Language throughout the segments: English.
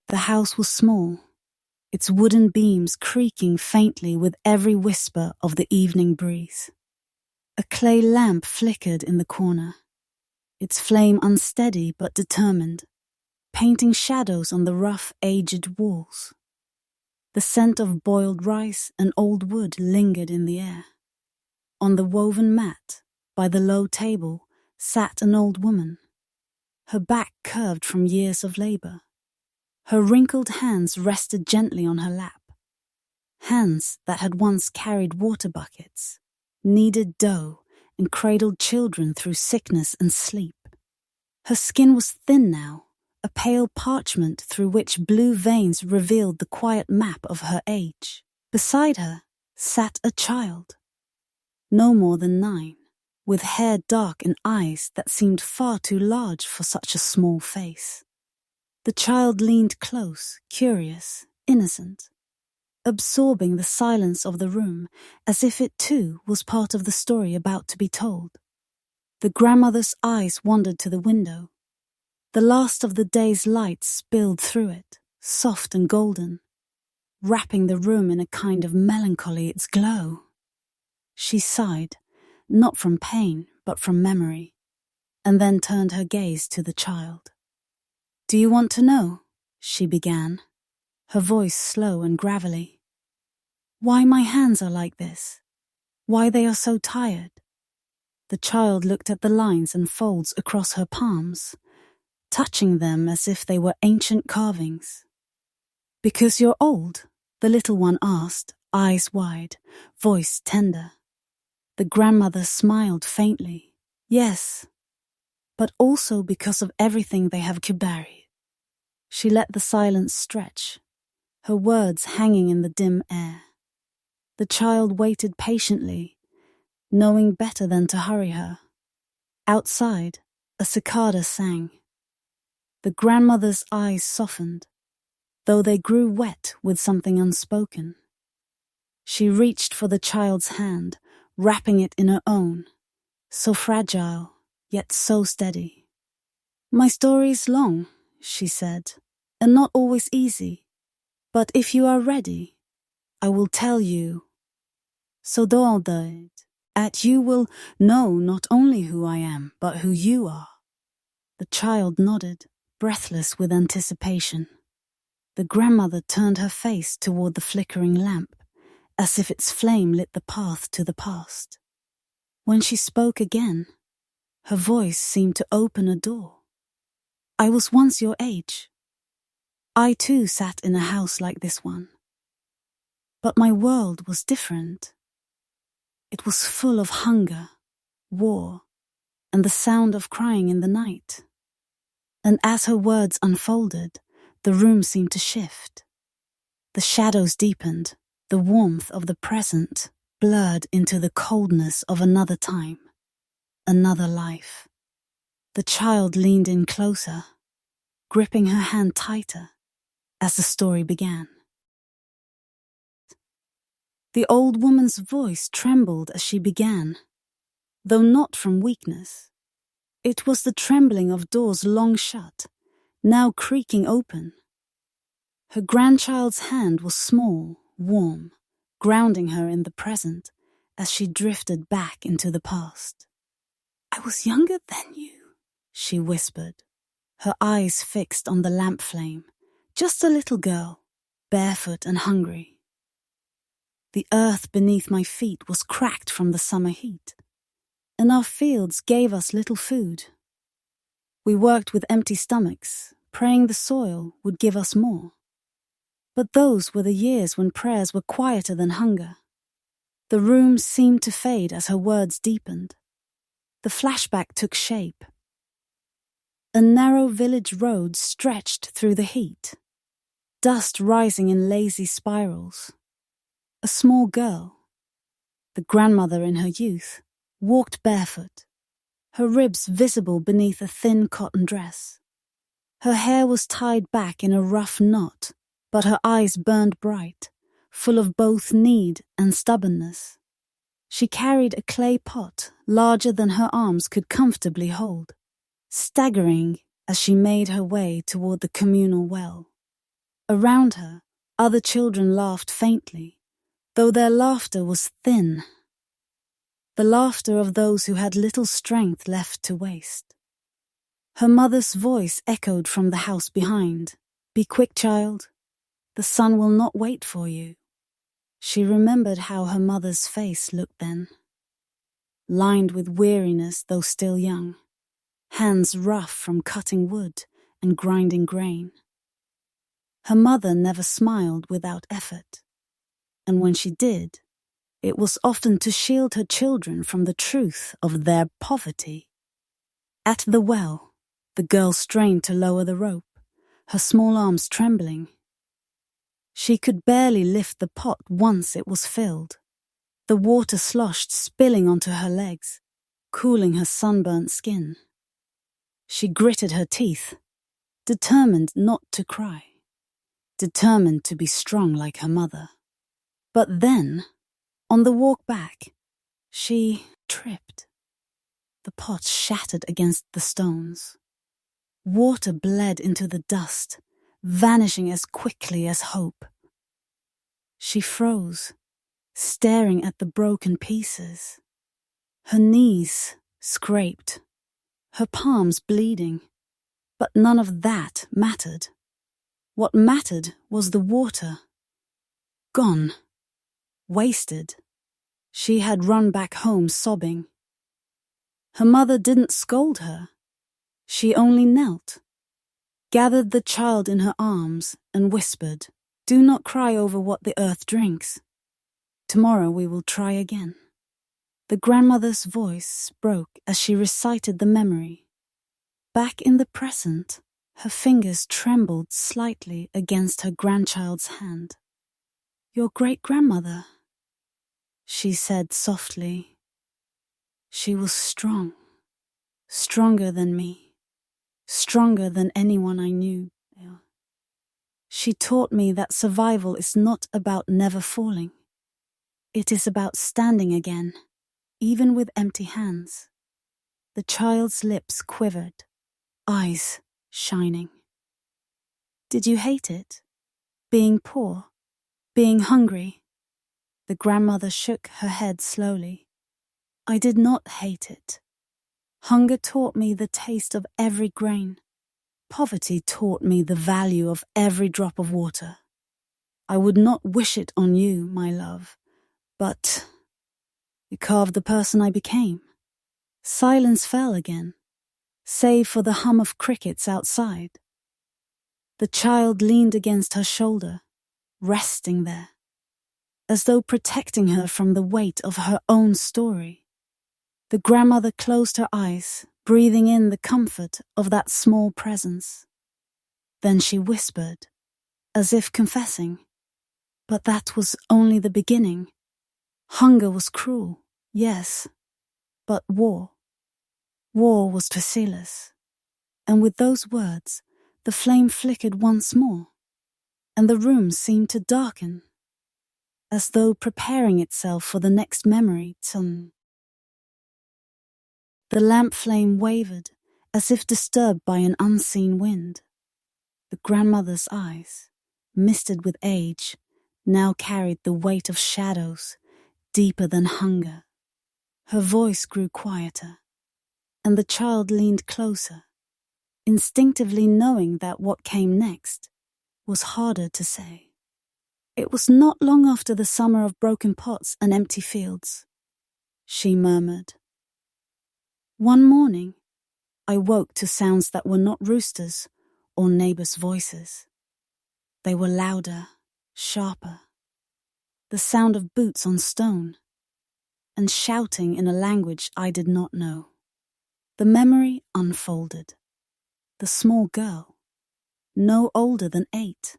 The house was small, its wooden beams creaking faintly with every whisper of the evening breeze. A clay lamp flickered in the corner, its flame unsteady but determined, painting shadows on the rough, aged walls. The scent of boiled rice and old wood lingered in the air. On the woven mat, by the low table, sat an old woman, her back curved from years of labor. Her wrinkled hands rested gently on her lap, hands that had once carried water buckets, kneaded dough, and cradled children through sickness and sleep. Her skin was thin now, a pale parchment through which blue veins revealed the quiet map of her age. Beside her sat a child, no more than 9, with hair dark and eyes that seemed far too large for such a small face. The child leaned close, curious, innocent, absorbing the silence of the room as if it too was part of the story about to be told. The grandmother's eyes wandered to the window. The last of the day's light spilled through it, soft and golden, wrapping the room in a kind of melancholy its glow. She sighed, not from pain but from memory, and then turned her gaze to the child. "Do you want to know?" she began, her voice slow and gravelly. "Why my hands are like this? Why they are so tired?" The child looked at the lines and folds across her palms, touching them as if they were ancient carvings. "Because you're old?" the little one asked, eyes wide, voice tender. The grandmother smiled faintly. "Yes, but also because of everything they have buried." She let the silence stretch, her words hanging in the dim air. The child waited patiently, knowing better than to hurry her. Outside, a cicada sang. The grandmother's eyes softened, though they grew wet with something unspoken. She reached for the child's hand, wrapping it in her own, so fragile, yet so steady. "My story is long," she said, "and not always easy. But if you are ready, I will tell you. So that you will know not only who I am, but who you are." The child nodded, breathless with anticipation. The grandmother turned her face toward the flickering lamp, as if its flame lit the path to the past. When she spoke again, her voice seemed to open a door. "I was once your age. I too sat in a house like this one. But my world was different. It was full of hunger, war, and the sound of crying in the night." And as her words unfolded, the room seemed to shift. The shadows deepened, the warmth of the present blurred into the coldness of another time, another life. The child leaned in closer, gripping her hand tighter as the story began. The old woman's voice trembled as she began, though not from weakness. It was the trembling of doors long shut, now creaking open. Her grandchild's hand was small, warm, grounding her in the present as she drifted back into the past. "I was younger than you," she whispered, her eyes fixed on the lamp flame, "just a little girl, barefoot and hungry. The earth beneath my feet was cracked from the summer heat, and our fields gave us little food. We worked with empty stomachs, praying the soil would give us more. But those were the years when prayers were quieter than hunger." The room seemed to fade as her words deepened. The flashback took shape. A narrow village road stretched through the heat, dust rising in lazy spirals. A small girl, the grandmother in her youth, walked barefoot, her ribs visible beneath a thin cotton dress. Her hair was tied back in a rough knot, but her eyes burned bright, full of both need and stubbornness. She carried a clay pot larger than her arms could comfortably hold, staggering as she made her way toward the communal well. Around her, other children laughed faintly, though their laughter was thin. The laughter of those who had little strength left to waste. Her mother's voice echoed from the house behind. "Be quick, child. The sun will not wait for you." She remembered how her mother's face looked then, lined with weariness though still young, hands rough from cutting wood and grinding grain. Her mother never smiled without effort, and when she did, it was often to shield her children from the truth of their poverty. At the well, the girl strained to lower the rope, her small arms trembling. She could barely lift the pot once it was filled. The water sloshed, spilling onto her legs, cooling her sunburnt skin. She gritted her teeth, determined not to cry, determined to be strong like her mother. But then, on the walk back, she tripped. The pot shattered against the stones. Water bled into the dust, vanishing as quickly as hope. She froze, staring at the broken pieces. Her knees scraped, her palms bleeding, but none of that mattered. What mattered was the water. Gone. Wasted. She had run back home sobbing. Her mother didn't scold her. She only knelt, gathered the child in her arms and whispered, "Do not cry over what the earth drinks. Tomorrow we will try again." The grandmother's voice broke as she recited the memory. Back in the present, her fingers trembled slightly against her grandchild's hand. "Your great-grandmother," she said softly. "She was strong, stronger than me, stronger than anyone I knew. She taught me that survival is not about never falling. It is about standing again, even with empty hands." The child's lips quivered, eyes shining. "Did you hate it? Being poor? Being hungry?" The grandmother shook her head slowly. "I did not hate it. Hunger taught me the taste of every grain. Poverty taught me the value of every drop of water. I would not wish it on you, my love, but it carved the person I became." Silence fell again, save for the hum of crickets outside. The child leaned against her shoulder, resting there, as though protecting her from the weight of her own story. The grandmother closed her eyes, breathing in the comfort of that small presence. Then she whispered, as if confessing, "But that was only the beginning. Hunger was cruel, yes, but war was merciless." And with those words, the flame flickered once more, and the room seemed to darken, as though preparing itself for the next memory. The lamp flame wavered, as if disturbed by an unseen wind. The grandmother's eyes, misted with age, now carried the weight of shadows, deeper than hunger. Her voice grew quieter, and the child leaned closer, instinctively knowing that what came next was harder to say. "It was not long after the summer of broken pots and empty fields," she murmured. "One morning, I woke to sounds that were not roosters or neighbors' voices. They were louder, sharper, the sound of boots on stone, and shouting in a language I did not know. The memory unfolded. The small girl, no older than 8,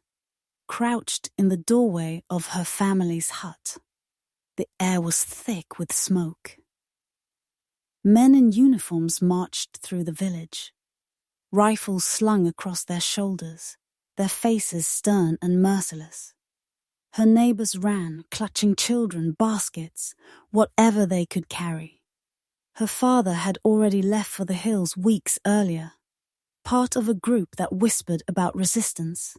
crouched in the doorway of her family's hut. The air was thick with smoke. Men in uniforms marched through the village, rifles slung across their shoulders, their faces stern and merciless. Her neighbors ran, clutching children, baskets, whatever they could carry. Her father had already left for the hills weeks earlier, part of a group that whispered about resistance.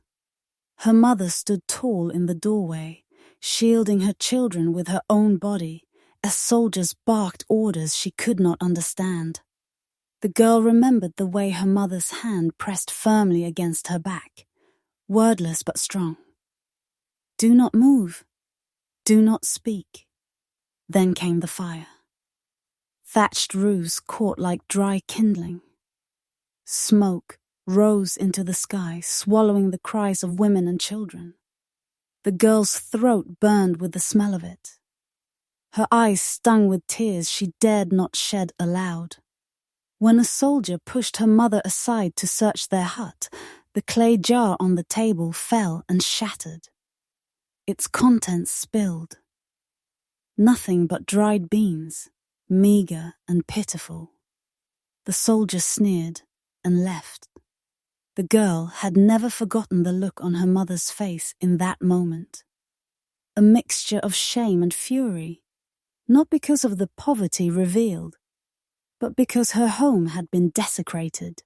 Her mother stood tall in the doorway, shielding her children with her own body, as soldiers barked orders she could not understand. The girl remembered the way her mother's hand pressed firmly against her back, wordless but strong. "Do not move. Do not speak." Then came the fire. Thatched roofs caught like dry kindling. Smoke rose into the sky, swallowing the cries of women and children. The girl's throat burned with the smell of it. Her eyes stung with tears she dared not shed aloud. When a soldier pushed her mother aside to search their hut, the clay jar on the table fell and shattered. Its contents spilled. Nothing but dried beans, meager and pitiful. The soldier sneered and left. The girl had never forgotten the look on her mother's face in that moment. A mixture of shame and fury, not because of the poverty revealed, but because her home had been desecrated.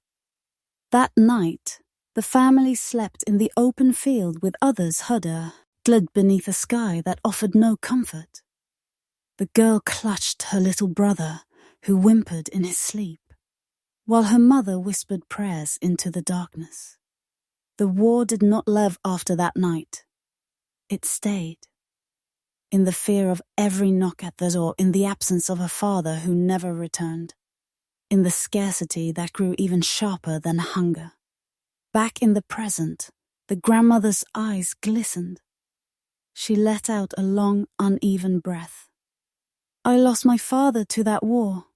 That night, the family slept in the open field with others huddled beneath a sky that offered no comfort. The girl clutched her little brother, who whimpered in his sleep, while her mother whispered prayers into the darkness. The war did not live after that night. It stayed. In the fear of every knock at the door, in the absence of her father who never returned, in the scarcity that grew even sharper than hunger. Back in the present, the grandmother's eyes glistened. She let out a long, uneven breath. "I lost my father to that war,"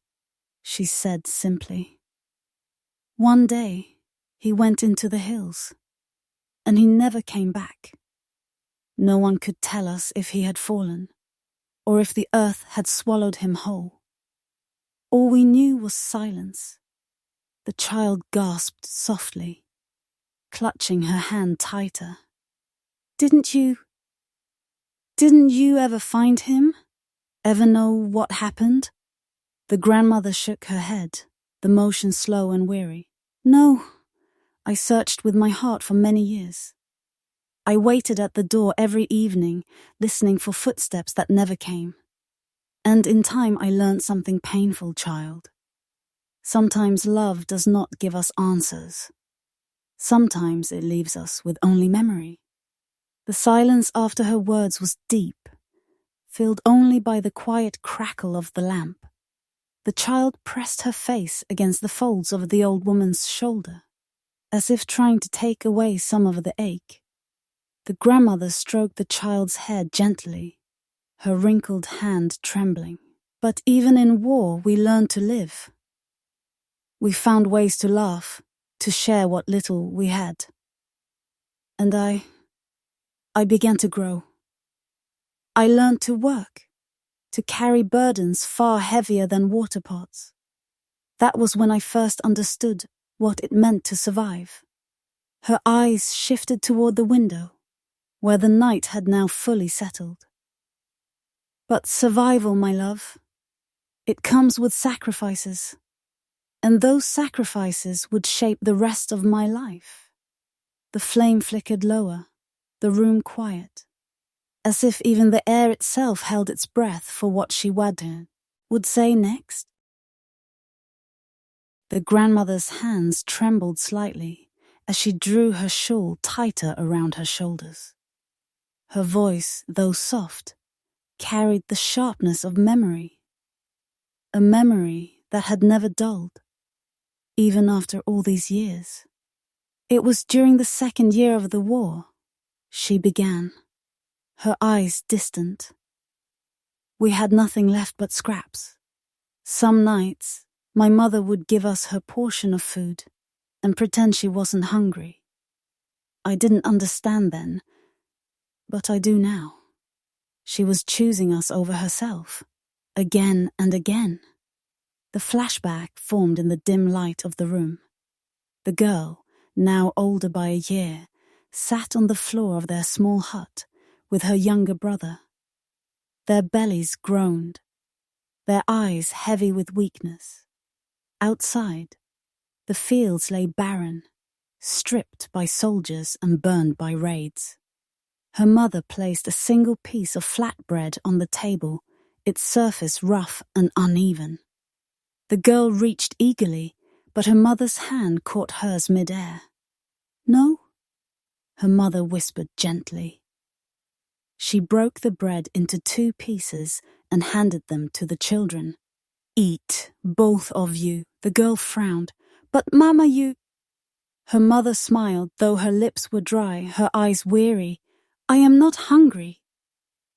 she said simply. "One day, he went into the hills, and he never came back. No one could tell us if he had fallen, or if the earth had swallowed him whole. All we knew was silence." The child gasped softly, clutching her hand tighter. Didn't you ever find him? Ever know what happened?" The grandmother shook her head, the motion slow and weary. "No, I searched with my heart for many years. I waited at the door every evening, listening for footsteps that never came. And in time I learned something painful, child. Sometimes love does not give us answers. Sometimes it leaves us with only memory." The silence after her words was deep, filled only by the quiet crackle of the lamp. The child pressed her face against the folds of the old woman's shoulder, as if trying to take away some of the ache. The grandmother stroked the child's head gently, her wrinkled hand trembling. "But even in war we learned to live. We found ways to laugh, to share what little we had. And I began to grow. I learned to work, to carry burdens far heavier than water pots. That was when I first understood what it meant to survive." Her eyes shifted toward the window, where the night had now fully settled. "But survival, my love, it comes with sacrifices, and those sacrifices would shape the rest of my life." The flame flickered lower, the room quiet, as if even the air itself held its breath for what she would say next. The grandmother's hands trembled slightly as she drew her shawl tighter around her shoulders. Her voice, though soft, carried the sharpness of memory. A memory that had never dulled, even after all these years. "It was during the second year of the war," she began, her eyes distant. "We had nothing left but scraps. Some nights, my mother would give us her portion of food and pretend she wasn't hungry. I didn't understand then, but I do now. She was choosing us over herself, again and again." The flashback formed in the dim light of the room. The girl, now older by a year, sat on the floor of their small hut with her younger brother. Their bellies groaned, their eyes heavy with weakness. Outside, the fields lay barren, stripped by soldiers and burned by raids. Her mother placed a single piece of flatbread on the table, its surface rough and uneven. The girl reached eagerly, but her mother's hand caught hers mid-air. "No?" her mother whispered gently. She broke the bread into 2 pieces and handed them to the children. "Eat, both of you," the girl frowned. "But Mama, you—" Her mother smiled, though her lips were dry, her eyes weary. "I am not hungry."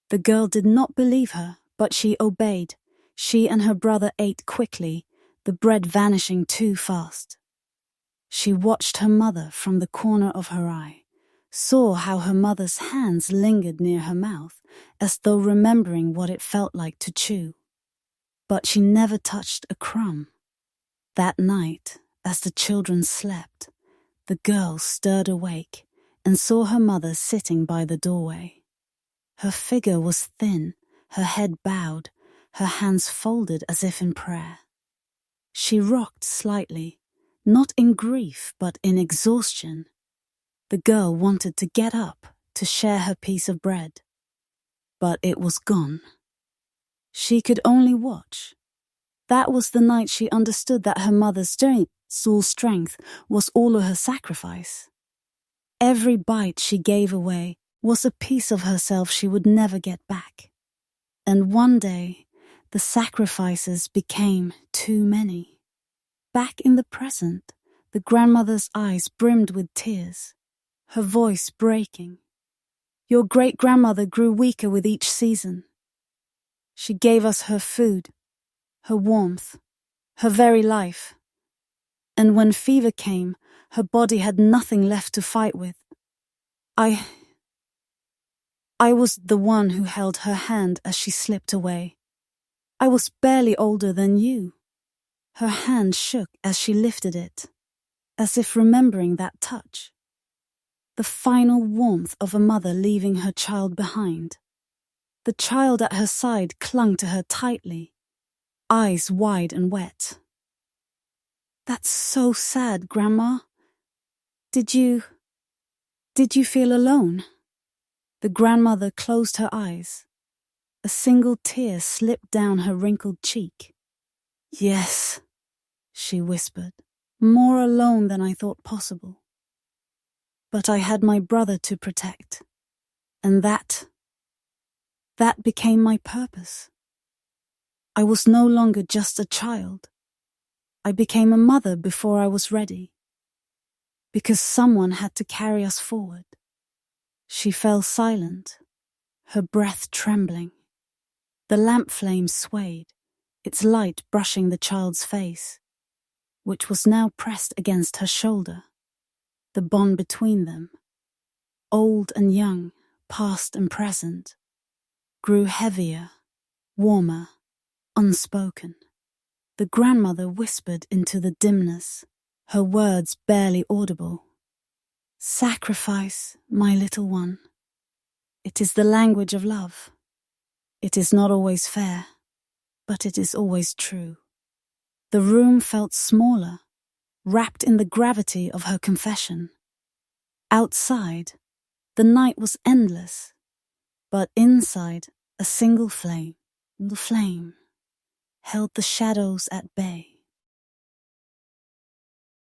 The girl did not believe her, but she obeyed. She and her brother ate quickly, the bread vanishing too fast. She watched her mother from the corner of her eye, saw how her mother's hands lingered near her mouth, as though remembering what it felt like to chew. But she never touched a crumb. That night, as the children slept, the girl stirred awake and saw her mother sitting by the doorway. Her figure was thin, her head bowed, her hands folded as if in prayer. She rocked slightly, not in grief but in exhaustion. The girl wanted to get up, to share her piece of bread. But it was gone. She could only watch. That was the night she understood that her mother's soul strength was all of her sacrifice. Every bite she gave away was a piece of herself she would never get back. And one day, the sacrifices became too many. Back in the present, the grandmother's eyes brimmed with tears, her voice breaking. "Your great-grandmother grew weaker with each season. She gave us her food, her warmth, her very life. And when fever came, her body had nothing left to fight with. I was the one who held her hand as she slipped away. I was barely older than you." Her hand shook as she lifted it, as if remembering that touch. The final warmth of a mother leaving her child behind. The child at her side clung to her tightly, eyes wide and wet. "That's so sad, Grandma. Did you feel alone?" The grandmother closed her eyes. A single tear slipped down her wrinkled cheek. "Yes," she whispered, "more alone than I thought possible. But I had my brother to protect, and that became my purpose. I was no longer just a child. I became a mother before I was ready, because someone had to carry us forward." She fell silent, her breath trembling. The lamp flame swayed, its light brushing the child's face, which was now pressed against her shoulder. The bond between them, old and young, past and present, grew heavier, warmer, unspoken. The grandmother whispered into the dimness, her words barely audible. "Sacrifice, my little one. It is the language of love. It is not always fair, but it is always true." The room felt smaller, wrapped in the gravity of her confession. Outside, the night was endless, but inside, a single flame, the flame, held the shadows at bay.